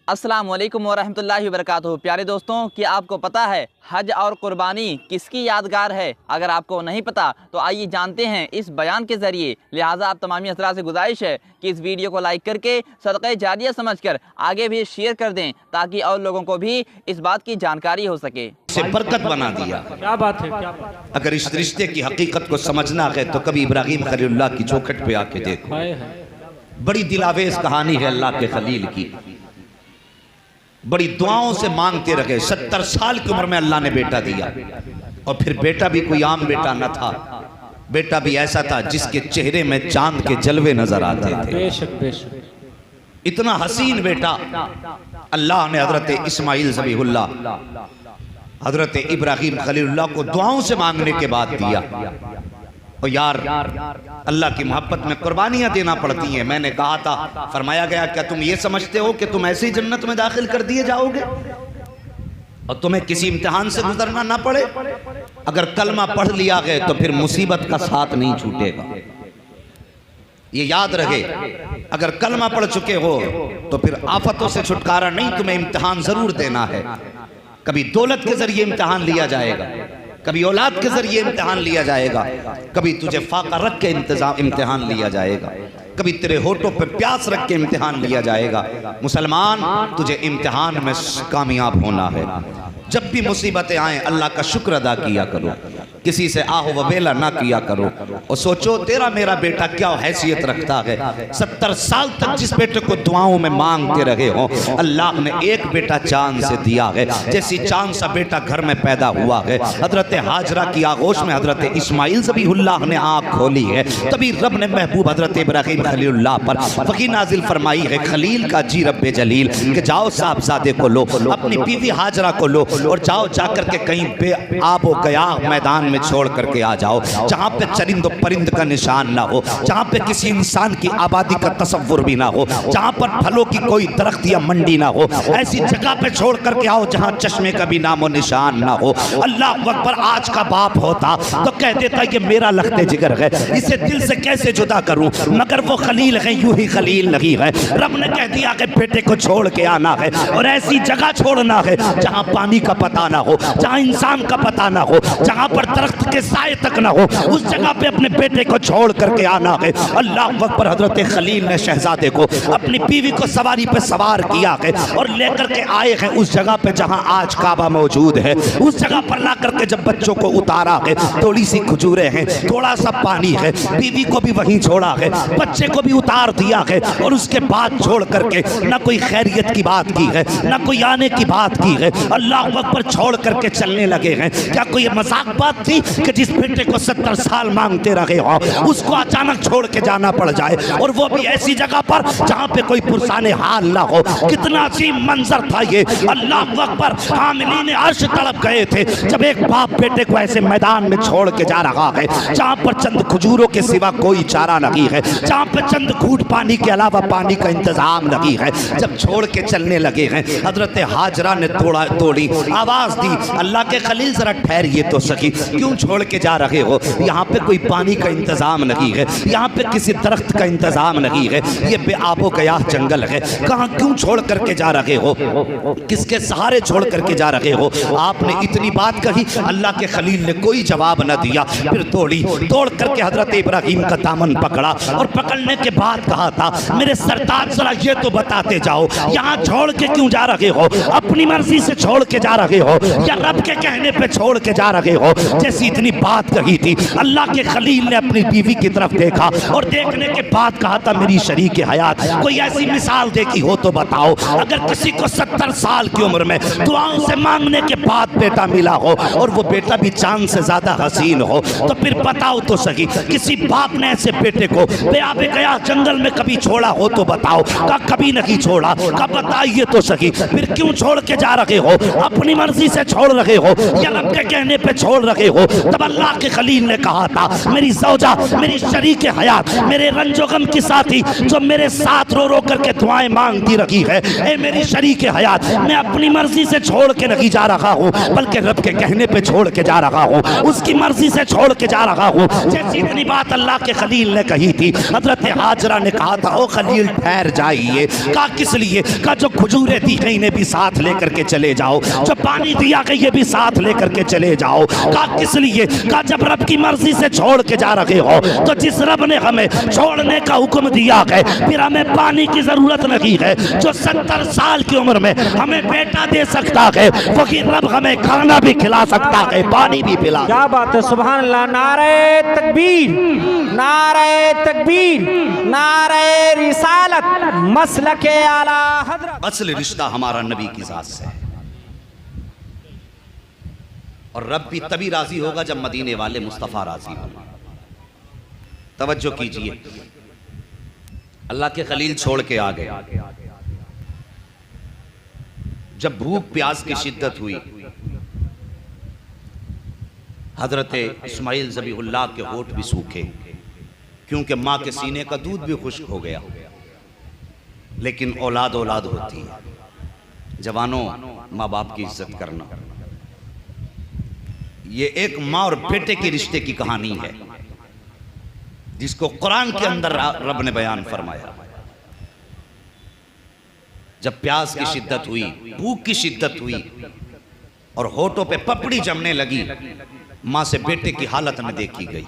अस्सलाम वालेकुम वरहमतुल्लाहि वबरकातुहू। प्यारे दोस्तों, कि आपको पता है हज और कुर्बानी किसकी यादगार है? अगर आपको नहीं पता तो आइए जानते हैं इस बयान के ज़रिए। लिहाजा आप तमामी हज़रात से गुजारिश है कि इस वीडियो को लाइक करके सदक़े जारिया समझकर आगे भी शेयर कर दें ताकि और लोगों को भी इस बात की जानकारी हो सके। से बरकत बना दिया। क्या बात है, क्या बात है। अगर इस रिश्ते की हकीकत को समझना है तो कभी इब्राहिम खलीलुल्लाह की चौखट पे आके देखो। बड़ी दिलावेज कहानी है अल्लाह के खलील की। बड़ी दुआओं से मांगते रहे। 70 साल की उम्र में अल्लाह ने बेटा दिया, और फिर बेटा भी कोई आम बेटा न था। बेटा भी ऐसा था जिसके चेहरे में चांद के जलवे नजर आते थे। बेशक बेशक। इतना हसीन बेटा अल्लाह ने हजरत इस्माइल ज़बीहुल्लाह हजरत इब्राहिम खलीलुल्लाह को दुआओं से मांगने के बाद दिया। और यार, अल्लाह की मोहब्बत में कुर्बानियां देना पड़ती हैं। मैंने कहा था, फरमाया गया, क्या तुम ये समझते हो कि तुम ऐसे ही जन्नत में दाखिल कर दिए जाओगे और तुम्हें किसी इम्तिहान से गुजरना ना पड़े? अगर कलमा पढ़ लिया गया तो फिर मुसीबत का साथ नहीं छूटेगा। ये याद रहे, अगर कलमा पढ़ चुके हो तो फिर आफतों से छुटकारा नहीं, तुम्हें इम्तिहान जरूर देना है। कभी दौलत के जरिए इम्तिहान लिया जाएगा, कभी औलाद के जरिए इम्तिहान लिया जाएगा, कभी तुझे फाका रख के इम्तिहान लिया जाएगा, कभी तेरे होठों पे प्यास रख के इम्तिहान लिया जाएगा। मुसलमान, तुझे इम्तिहान में कामयाब होना है। जब भी मुसीबतें आए अल्लाह का शुक्र अदा किया करो, किसी से आहो वबेला ना किया करो, और सोचो तेरा मेरा बेटा क्या हैसियत रखता है। 70 साल तक जिस बेटे को दुआओं में मांगते रहे हो, अल्लाह ने एक बेटा चांद से दिया है। जैसी चांद सा बेटा घर में पैदा हुआ है, हजरत हाजरा की आगोश में हजरत इस्माइल ज़बीहुल्लाह ने आँख खोली है, तभी रब ने महबूब हजरत इब्राहिम खलीलुल्लाह पर वही नाजिल फरमाई है, खलील का जी रब्बे जलील, कि जाओ साहबजादे को लो, अपनी बीवी हाजरा को लो, और जाओ जाकर के कहीं पे आबो गया मैदान में छोड़ करके आ जाओ, जहाँ पे चरिंद परिंद का निशान ना हो, जहाँ पे किसी इंसान की आबादी का तसव्वुर भी ना हो, जहाँ पर फलों की कोई दरख्त या मंडी ना हो, ऐसी जगह पे छोड़ करके आओ जहाँ चश्मे का भी नामो निशान ना हो। अल्लाह अकबर। आज का बाप होता तो कह देता ये मेरा लख्ते जिगर है, इसे दिल से कैसे जुदा करूं, मगर वो खलील है, यूं ही खलील नहीं है। रब ने कह दिया कि बेटे को छोड़ के आना है, और ऐसी जगह छोड़ना है जहाँ पानी का पता ना हो, जहाँ इंसान का पता ना हो, जहाँ पर दरख्त के साए तक ना हो, उस जगह पे अपने बेटे को छोड़ करके आना है। अल्लाह अकबर। हजरत खलील ने शहजादे को, अपनी बीवी को सवारी पे सवार किया है और लेकर के आए हैं उस जगह पे जहाँ आज काबा मौजूद है। उस जगह पर ला करके जब बच्चों को उतारा है, थोड़ी सी खजूरें हैं, थोड़ा सा पानी है, बीवी को भी वहीं छोड़ा है, बच्चे को भी उतार दिया है, और उसके बाद छोड़ करके ना कोई खैरियत की बात की है, ना कोई आने की बात की है। अल्लाह अकबर। छोड़ करके चलने लगे हैं। क्या कोई मजाक बात थी कि जिस बेटे को 70 साल मांगते रहे हो उसको अचानक छोड़ के जाना पड़ जाए, और वो भी ऐसी जगह पर जहाँ पे कोई पुरसाने हाल ना हो? कितना अजीम मंजर था ये। अल्लाह अकबर। हामिलीन अर्श तड़प गए थे जब एक बाप बेटे को ऐसे मैदान में छोड़ के जा रहा है, जहाँ पर चंद खजूरों के सिवा कोई चारा नहीं है, जहाँ पर चंद घूंट पानी के अलावा पानी का इंतजाम नहीं है। जब छोड़ के चलने लगे हैं, हजरत हाजरा ने तोड़ी आवाज दी, अल्लाह के खलील जरा ठहरिए तो सही, क्यों छोड़ के जा रहे हो? यहाँ पे कोई पानी का इंतजाम नहीं है, यहाँ पे किसी दरख्त का इंतजाम नहीं है, ये बेआबो गयाह जंगल है, कहाँ क्यों छोड़ करके जा रहे हो? किसके सहारे छोड़ करके जा रहे हो? आपने इतनी बात कही, अल्लाह के खलील ने कोई जवाब न दिया। फिर दौड़ करके हजरत इब्राहिम का दामन पकड़ा, और पकड़ने के बाद कहा था, मेरे सरताज जरा ये तो बताते जाओ, यहाँ छोड़ के क्यों जा रहे हो? अपनी मर्जी से छोड़ के जा रहे हो या रब के कहने पे छोड़ के जा रहे हो? जैसी इतनी बात कही थी, अल्लाह के खलील ने अपनी बीवी की तरफ देखा, और देखने के बाद कहा था, मेरी शरीक हयात कोई ऐसी मिसाल देखी हो तो बताओ। अगर किसी को 70 साल की उम्र में दुआओं से मांगने के बाद बेटा मिला हो, और वो बेटा भी चांद से ज्यादा हसीन हो, तो फिर बताओ तो सही, किसी बाप ने ऐसे बेटे को बेआबे गया जंगल में कभी छोड़ा हो तो बताओ? कभी नहीं छोड़ा। कब बताइए तो सही, फिर क्यों छोड़ के जा रहे हो? अपनी मर्जी से छोड़ रहे हो या रब के कहने पे छोड़ रहे हो? हो। तब अल्लाह के खलील ने कहा था, मेरी ज़ौजा, मेरी शरीक हयात, मेरे रंजो गम की साथी जो मेरे साथ रो रो करके दुआएं मांगती रखी है, ए मेरी शरीक हयात, मैं अपनी मर्जी से छोड़ के नहीं जा रहा हूँ, बल्कि रब के कहने पे छोड़ के जा रहा हूँ, उसकी मर्जी से छोड़ के जा रहा हूँ। जैसी इतनी बात अल्लाह के खलील ने कही थी, हजरत हाजरा ने कहा था, ओ खलील ठहर जाइए। कहा किस लिए? कहा जो खजूरें दी गई ने भी साथ लेकर के चले जाओ, जो पानी दिया गई ये भी साथ लेकर के चले जाओ। कहा किस लिए? कहा जब रब की मर्जी से छोड़ के जा रहे हो तो जिस रब ने हमें छोड़ने का हुक्म दिया है, फिर हमें पानी की जरूरत नहीं है। जो 70 साल की उम्र में हमें बेटा दे सकता है, वही रब हमें खाना भी खिला सकता है, पानी भी पिला। क्या बात है, सुभान अल्लाह। नारे तकबीर, नारे तकबीर, नारे रिसालत, मसलके आला हजरत। असल रिश्ता हमारा नबी की जात से है, और रब भी तभी राजी होगा जब मदीने वाले मुस्तफ़ा राजी होगा। तवज्जो कीजिए, अल्लाह के खलील छोड़ के आ गए। जब भूख प्यास की शिद्दत हुई, हजरत इस्माइल ज़बीहुल्लाह के होठ भी सूखे, क्योंकि माँ के सीने का दूध भी खुश्क हो गया। लेकिन औलाद औलाद होती है। जवानों, माँ बाप की इज्जत करना, ये एक माँ और बेटे के रिश्ते की कहानी है, जिसको कुरान के अंदर रब ने बयान फरमाया। जब प्यास की शिद्दत हुई, भूख की शिद्दत हुई और होठों पे पपड़ी जमने लगी, माँ से बेटे की हालत न देखी गई।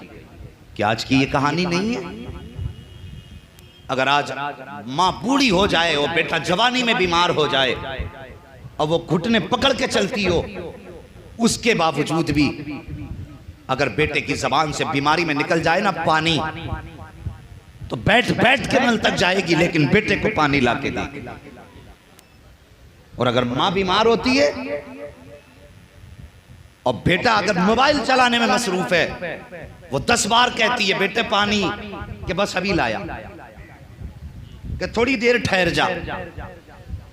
क्या आज की ये कहानी नहीं है? अगर आज माँ बूढ़ी हो जाए और बेटा जवानी में बीमार हो जाए और वो घुटने पकड़ के चलती हो, उसके बावजूद भी अगर बेटे की जबान से बीमारी में निकल जाए ना पानी, तो बैठ बैठ के नल तक जाएगी, लेकिन बेटे को पानी ला के देगी। और अगर माँ बीमार होती है और बेटा अगर मोबाइल चलाने में मसरूफ है, वो 10 बार कहती है बेटे पानी, कि बस अभी लाया, कि थोड़ी देर ठहर जा।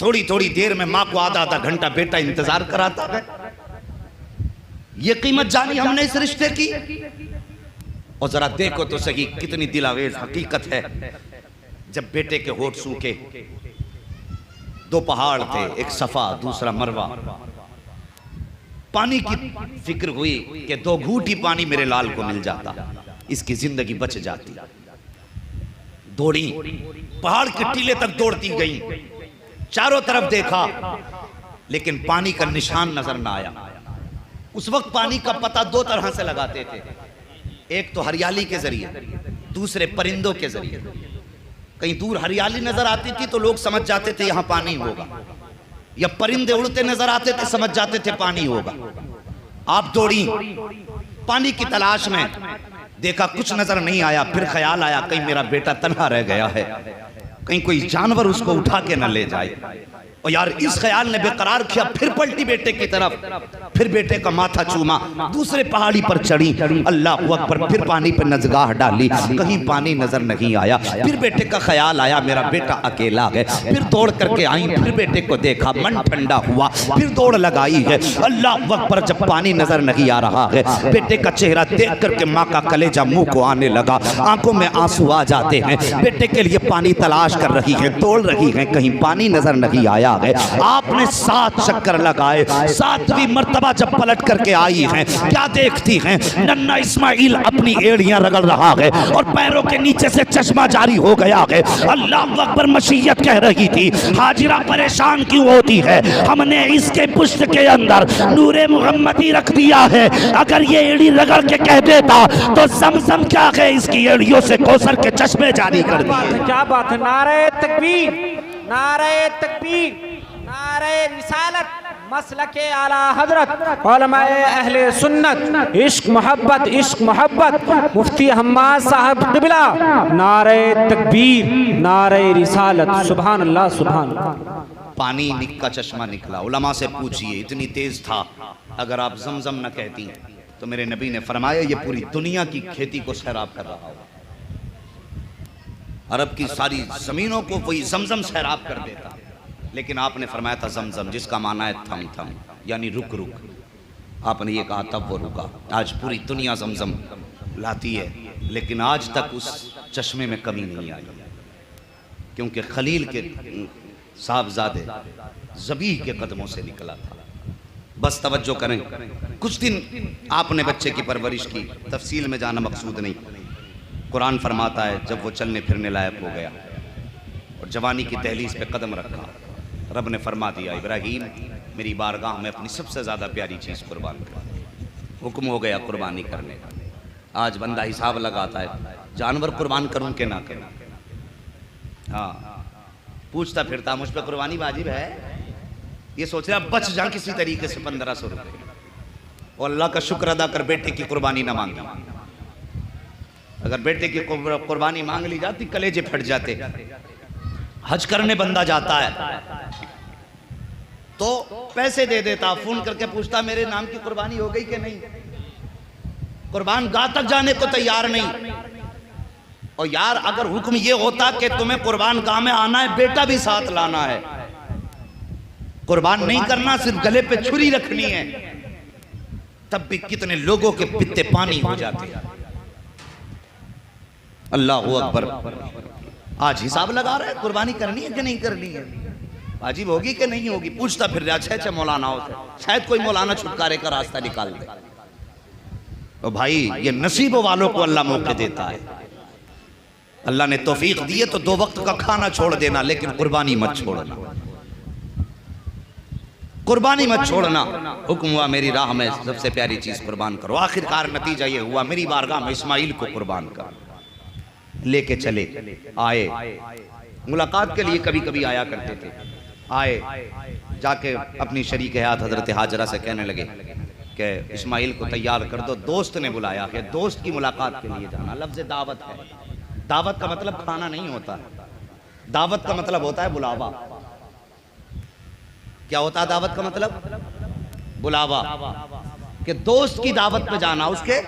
थोड़ी थोड़ी देर में माँ को आधा आधा घंटा बेटा इंतजार कराता है। ये कीमत जानी हमने इस रिश्ते की। और जरा देखो तो सही कितनी दिलावेज हकीकत है। जब बेटे के होठ सूखे, 2 पहाड़ थे, एक सफा दूसरा मरवा, पानी की फिक्र हुई कि 2 घूंट ही पानी मेरे लाल को मिल जाता, इसकी जिंदगी बच जाती। दौड़ी, पहाड़ के टीले तक दौड़ती गई, चारों तरफ देखा, लेकिन पानी का निशान नजर ना आया। उस वक्त पानी का पता 2 तरह से लगाते थे, एक तो हरियाली के जरिए, दूसरे परिंदों के जरिए। कहीं दूर हरियाली नजर आती थी तो लोग समझ जाते थे यहां पानी होगा, या परिंदे उड़ते नजर आते थे, समझ जाते थे पानी होगा। आप दौड़ी पानी की तलाश में, देखा कुछ नजर नहीं आया। फिर ख्याल आया कहीं मेरा बेटा तन्हा रह गया है, कहीं कोई जानवर उसको उठा के न ले जाए। और यार इस ख्याल ने बेकरार किया। फिर पलटी बेटे की तरफ, फिर बेटे का माथा चूमा, दूसरे पहाड़ी पर चढ़ी, अल्लाह अकबर, फिर पानी पर नजगाह डाली, कहीं पानी नजर नहीं आया। फिर बेटे का ख्याल आया मेरा बेटा अकेला है, फिर दौड़ करके आई, फिर बेटे को देखा, मन ठंडा हुआ, फिर दौड़ लगाई है, अल्लाह अकबर। जब पानी नजर नहीं आ रहा है, बेटे का चेहरा देख करके माँ का कलेजा मुंह को आने लगा, आंखों में आंसू आ जाते हैं। बेटे के लिए पानी तलाश कर रही है, दौड़ रही है, कहीं पानी नजर नहीं आया है। आपने 7 चक्कर लगाए, 7वीं मर्तबा जब पलट करके आई हैं, क्या देखती हैं? नन्ना इस्माइल अपनी एड़ियां रगड़ रहा है और पैरों के नीचे से चश्मा जारी हो गया है। अल्लाह अकबर। मशीयत कह रही थी, हाजिरा परेशान क्यों होती है? हमने इसके पुष्ट के अंदर नूरे मुहम्मदी रख दिया है, अगर ये एड़ी रगड़ के कह देता तो समसम क्या है, इसकी एड़ियों से कौसर के चश्मे जारी कर दिए। क्या बात है, नारे तकबीर, नारे तकबीर, नारे रिसालत, मसलके आला हजरत, उलमाए अहले सुन्नत, इश्क मोहब्बत, इश्क मोहब्बत, मुफ्ती हम्माद साहब क़िबला, नारे तकबीर, नारे रिसालत, सुभान अल्लाह, सुभान अल्लाह। पानी का चश्मा निकला। उलमा से पूछिए, इतनी तेज था, अगर आप जमजम न कहती तो मेरे नबी ने फरमाया ये पूरी दुनिया की खेती को सैराब कर रहा होगा। अरब की सारी जमीनों को वही जमजम सैराब कर देता। लेकिन आपने फरमाया था जमजम, जिसका माना है थम थम, यानी रुक रुक। आपने ये कहा तब वो रुका। आज पूरी दुनिया जमजम लाती है, लेकिन आज तक उस चश्मे में कमी नहीं आई, क्योंकि खलील के साहबजादे ज़बी के कदमों से निकला था। बस तवज्जो करें, कुछ दिन आपने बच्चे की परवरिश की, तफसील में जाना मकसूद नहीं। कुरान फरमाता है जब वो चलने फिरने लायक हो गया और जवानी की दहलीज पे कदम रखा, रब ने फरमा दिया इब्राहीम मेरी बारगाह में अपनी सबसे ज़्यादा प्यारी चीज़ कुर्बान कर। हुक्म हो गया कुर्बानी करने का। आज बंदा हिसाब लगाता है जानवर कुर्बान करूं कि ना करूं। हाँ, पूछता फिरता मुझ पर कुर्बानी वाजिब है, ये सोच रहा बच जा किसी तरीके से 1500 रुपये, और अल्लाह का शुक्र अदा कर बेटे की कुर्बानी ना मांगी। अगर बेटे की कुर्बानी मांग ली जाती कलेजे फट जाते। हज करने बंदा जाता है तो पैसे दे देता, फोन करके पूछता मेरे नाम की कुर्बानी हो गई कि नहीं। कुर्बान गाह तक जाने को तैयार नहीं। और यार अगर हुक्म ये होता कि तुम्हें कुर्बान गाह में आना है, बेटा भी साथ लाना है, कुर्बान नहीं करना सिर्फ गले पे छुरी रखनी है, तब भी कितने लोगों के पित्ते पानी हो जाते। अल्लाह अकबर। आज हिसाब लगा रहा है कुर्बानी करनी है कि नहीं करनी है, वाजिब होगी कि नहीं होगी। पूछता फिर रहा छह मौलानाओं से, शायद कोई मौलाना छुटकारे का रास्ता निकाल दे। तो भाई ये नसीब वालों को अल्लाह मौके देता है। अल्लाह ने तौफीक दी है तो 2 वक्त का खाना छोड़ देना, लेकिन कुर्बानी मत छोड़ना, कुर्बानी मत छोड़ना। हुक्म हुआ मेरी राह में सबसे प्यारी चीज कुर्बान करो। आखिरकार नतीजा ये हुआ मेरी बारगाह में इस्माइल को कुर्बान कर लेके चले आए। मुलाकात के लिए कभी कभी आया करते थे। आए जाके अपनी शरीक हयात हजरत हाजरा से कहने लगे कि इस्माइल को तैयार कर दो। दोस्त ने बुलाया कि दोस्त की मुलाकात के लिए जाना। लफ्ज़ दावत है। दावत का मतलब खाना नहीं होता, दावत का मतलब होता है बुलावा। क्या होता है दावत का मतलब? बुलावा। कि दोस्त की दावत पे जाना, उसके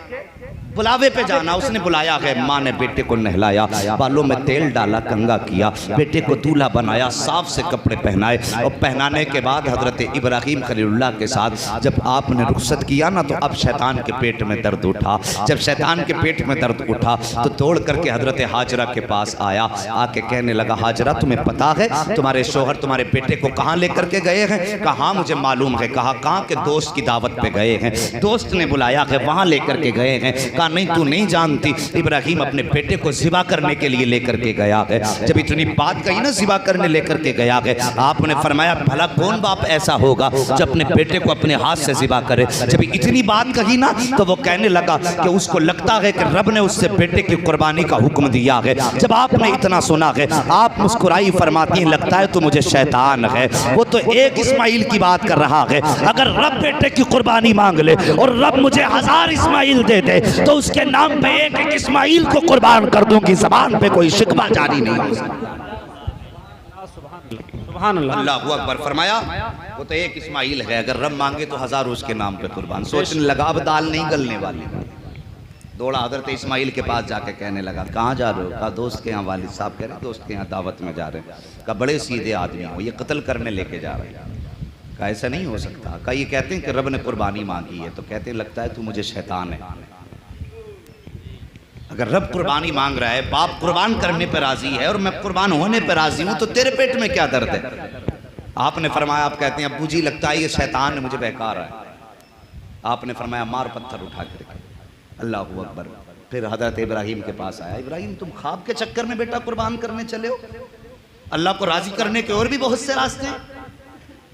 बुलावे पे जाना। उसने बुलाया है, माँ ने बेटे को नहलाया, बालों में तेल डाला, कंगा किया, बेटे को दूल्हा बनाया, साफ से कपड़े पहनाए, और पहनाने के बाद हजरत इब्राहीम खलीलुल्लाह के साथ जब आपने रुखसत किया ना, तो अब शैतान के पेट में दर्द उठा। जब शैतान के पेट में दर्द उठा तो दौड़ करके हजरत हाजरा के पास आया। आके कहने लगा हाजरा तुम्हें पता है तुम्हारे शोहर तुम्हारे बेटे को कहाँ लेकर के गए हैं? कहा मुझे मालूम है। कहा कहाँ के? दोस्त की दावत पे गए हैं, दोस्त ने बुलाया है, वहाँ लेकर के गए हैं। कहा नहीं तू नहीं जानती, इब्राहीम अपने बेटे को ज़िबा करने के लिए लेकर के गया है। जब इतनी बात कही ना ज़िबा करने लेकर के गया है, आपने फरमाया भला कौन बाप ऐसा होगा जो अपने बेटे को अपने हाथ से ज़िबा करे। जब इतनी बात कही ना तो वो कहने लगा कि उसको लगता है कि रब ने उससे बेटे की कुर्बानी का हुक्म दिया है। जब आपने इतना सुना है आप मुस्कुराई, फरमाती हैं लगता है तो मुझे शैतान है। वो तो एक इस्माइल की बात कर रहा है। अगर रब बेटे की कुर्बानी मांग ले और रब मुझे 1000 इस्माइल दे दे तो उसके नाम पे एक एक इस्माइल को कुर्बान कर दूंगी। ज़बान पे कोई शिकवा जारी नहीं हो सकता। अल्लाहू अकबर। फरमाया वो तो एक इस्माइल है, अगर रब मांगे तो 1000 उसके नाम पे कुर्बान। सोचने लगा अब दाल नहीं गलने वाली। दौड़ा हजरत इस्माइल के पास जाके कहने लगा कहाँ जा रहे हो? कहा दोस्त के यहाँ। वालिद साहब कह रहे दोस्त के यहाँ दावत में जा रहे हैं। कहा बड़े सीधे आदमी हो, ये कत्ल करने लेके जा रहे हैं। कहा ऐसा नहीं हो सकता। कहा ये कहते हैं कि रब ने कुर्बानी मांगी है, तो कहते हैं लगता है तू मुझे शैतान है। अगर रब कुर्बानी मांग रहा है, बाप कुर्बान करने पर राजी है और मैं कुर्बान होने पर राजी हूं, तो तेरे पेट में क्या दर्द है? आपने फरमाया, आप कहते हैं अब्बू जी लगता है ये शैतान ने मुझे बहका रहा है। आपने फरमाया मार पत्थर उठा कर। अल्लाहू अकबर। फिर हजरत इब्राहीम के पास आया। इब्राहीम तुम ख्वाब के चक्कर में बेटा कुर्बान करने चले हो? अल्लाह को राजी करने के और भी बहुत से रास्ते हैं,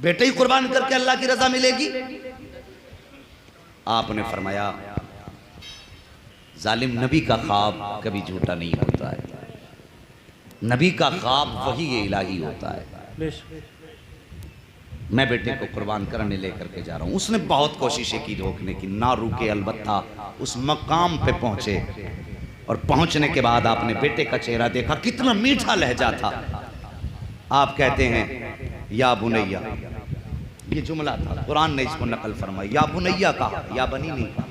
बेटे ही कुर्बान करके अल्लाह की रजा मिलेगी। आपने फरमाया जालिम नबी का ख्वाब कभी झूठा नहीं होता है, नबी का ख्वाब वही इलाही होता है। मैं बेटे को कुर्बान करने लेकर के जा रहा हूँ। उसने बहुत कोशिशें की रोकने की, ना रुके, अलबत्ता उस मकाम पे पहुंचे। और पहुंचने के बाद आपने बेटे का चेहरा देखा, कितना मीठा लहजा था। आप कहते हैं या बुनैया, ये जुमला था, कुरान ने इसको नकल फरमाई। या बुनैया कहा, या बनी नहीं कहा।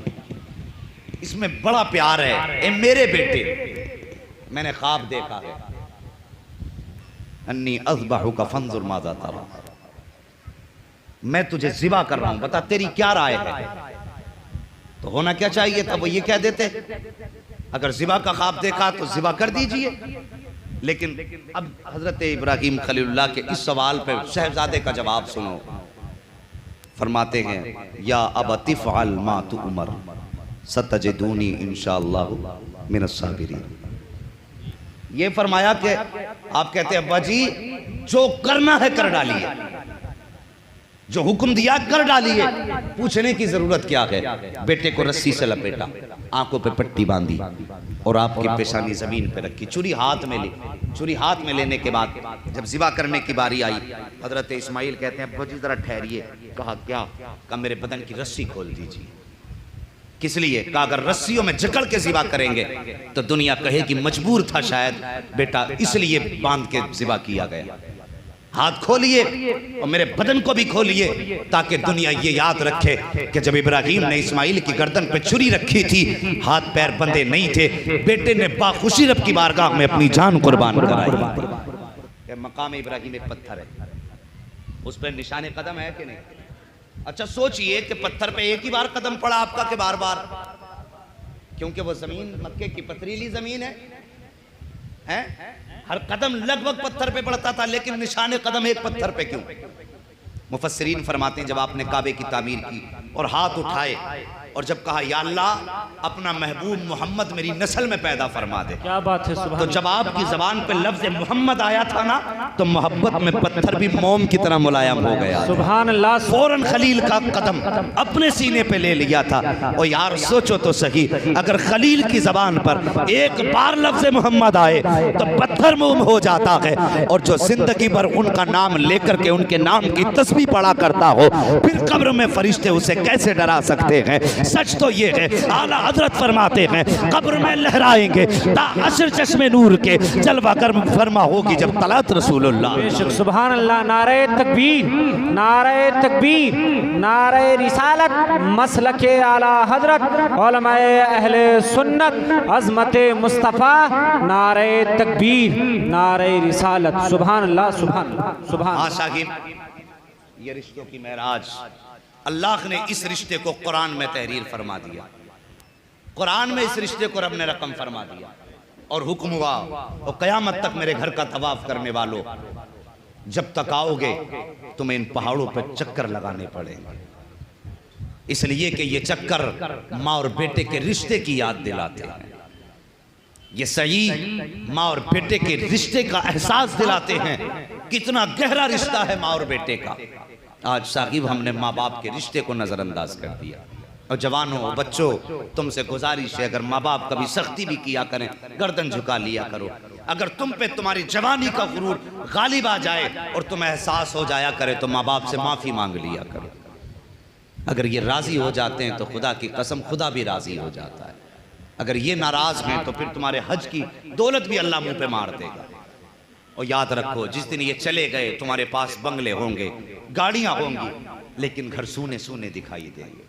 इसमें बड़ा प्यार है। ए मेरे बेटे, मैंने ख्वाब देखा है, अन्नी अज़बहु का फंजुर माज़ा तरा, मैं तुझे ज़िबा कर रहा हूं, बता तेरी क्या राय है। तो होना क्या चाहिए था, वो ये कह देते अगर ज़िबा का ख्वाब देखा तो ज़िबा कर दीजिए। लेकिन अब हजरत इब्राहीम खलीलुल्लाह के इस सवाल पे शहजादे का जवाब सुनो। फरमाते हैं या अबती फ़अल मा तुअमर सतजदूनी इंशाअल्लाहु मिनस साबिरीन। ये फरमाया कि आप कहते हैं अब्बा जी जो करना है कर डालिए, जो हुक्म दिया कर डालिए, पूछने की जरूरत क्या है। बेटे को रस्सी से लपेटा, आंखों पे पट्टी बांधी और आपकी पेशानी जमीन पे रखी, छुरी हाथ में ली। छुरी हाथ में लेने के बाद जब ज़िबा करने की बारी आई, हजरत इस्माइल कहते हैं अब्बा जी जरा ठहरिए। कहा क्या? कहा मेरे बदन की रस्सी खोल दीजिए। किस लिए? कहा अगर रस्सियों में जकड़ के ज़िबा करेंगे तो दुनिया कहे कि मजबूर था शायद बेटा, इसलिए बांध के ज़िबा किया गया। हाथ खोलिए और मेरे बदन को भी खोलिए ताकि दुनिया ये याद रखे कि जब इब्राहीम ने इस्माइल की गर्दन पे छुरी रखी थी, हाथ पैर बंधे नहीं थे, बेटे ने बाखुशी रब की बारगाह में अपनी जान कुर्बान कराई। मकाम इब्राहीम एक पत्थर है, उस पर निशाने कदम है कि नहीं? अच्छा सोचिए कि पत्थर पे एक ही बार कदम पड़ा आपका कि बार बार? क्योंकि वो जमीन मक्के की पथरीली जमीन है? हर कदम लगभग पत्थर पे पड़ता था, लेकिन निशाने कदम एक पत्थर पे क्यों? मुफस्सिरीन फरमाते हैं जब आपने काबे की तामीर की और हाथ उठाए और जब कहा या अल्लाह अपना महबूब मोहम्मद मेरी नस्ल में पैदा फरमा दे, क्या बात है, तो जब आपकी जबान पे लफ्ज मोहम्मद आया था ना, तो मोहब्बत में पत्थर भी मोम की तरह मुलायम हो गया। सुभान अल्लाह। फौरन खलील का कदम अपने सीने पे ले लिया था। और यार सोचो तो सही, अगर खलील की जबान पर एक बार लफ्ज मोहम्मद आए तो पत्थर मोम हो जाता है, और जो जिंदगी भर उनका नाम लेकर के उनके नाम की तस्बीह पढ़ा करता हो, फिर कब्र में फरिश्ते उसे कैसे डरा सकते हैं? सच तो ये है, आला हजरत फरमाते हैं कब्र में लहराएंगे ताअशर चश्मे नूर के, जलवा कर फरमा होगी जब तलात रसूलुल्लाह। बेशक सुभान अल्लाह। नारे तकबीर, नारे तकबीर, नारे रिसालत, मसलके आला हजरत, उलमाए अहले सुन्नत, अज़मत मुस्तफ़ा, नारे तकबीर, नारे रिसालत। सुभान अल्लाह, सुभान अल्लाह, सुभान। हाँ साहिब, ये रिश्तों की महराज, अल्लाह ने इस रिश्ते को कुरान में तहरीर फरमा दिया। कुरान में इस रिश्ते को रब ने रकम फरमा दिया और हुक्म हुआ और क़यामत तक मेरे घर का तवाफ करने वालों, जब तक आओगे तुम्हें इन पहाड़ों पर चक्कर लगाने पड़ेंगे, इसलिए कि ये चक्कर माँ और बेटे के रिश्ते की याद दिलाते हैं। ये सही माँ और बेटे के रिश्ते का एहसास दिलाते हैं, कितना गहरा रिश्ता है माँ और बेटे का। आज साहिब हमने माँ बाप के रिश्ते को नज़रअंदाज कर दिया। और जवानों बच्चों, तुमसे गुजारिश है अगर माँ बाप कभी सख्ती भी किया करें, गर्दन झुका लिया करो। अगर तुम पे तुम्हारी जवानी का गुरूर गालिब आ जाए और तुम्हें एहसास हो जाया करे तो माँ बाप से माफ़ी मांग लिया करो। अगर ये राज़ी हो जाते हैं तो खुदा की कसम खुदा भी राज़ी हो जाता है। अगर ये नाराज़ हैं तो फिर तुम्हारे हज की दौलत भी अल्लाह मुँह पे मार देगा। और याद रखो जिस दिन ये चले गए तुम्हारे पास बंगले होंगे, गाड़ियाँ होंगी, लेकिन घर सूने सूने दिखाई देंगे।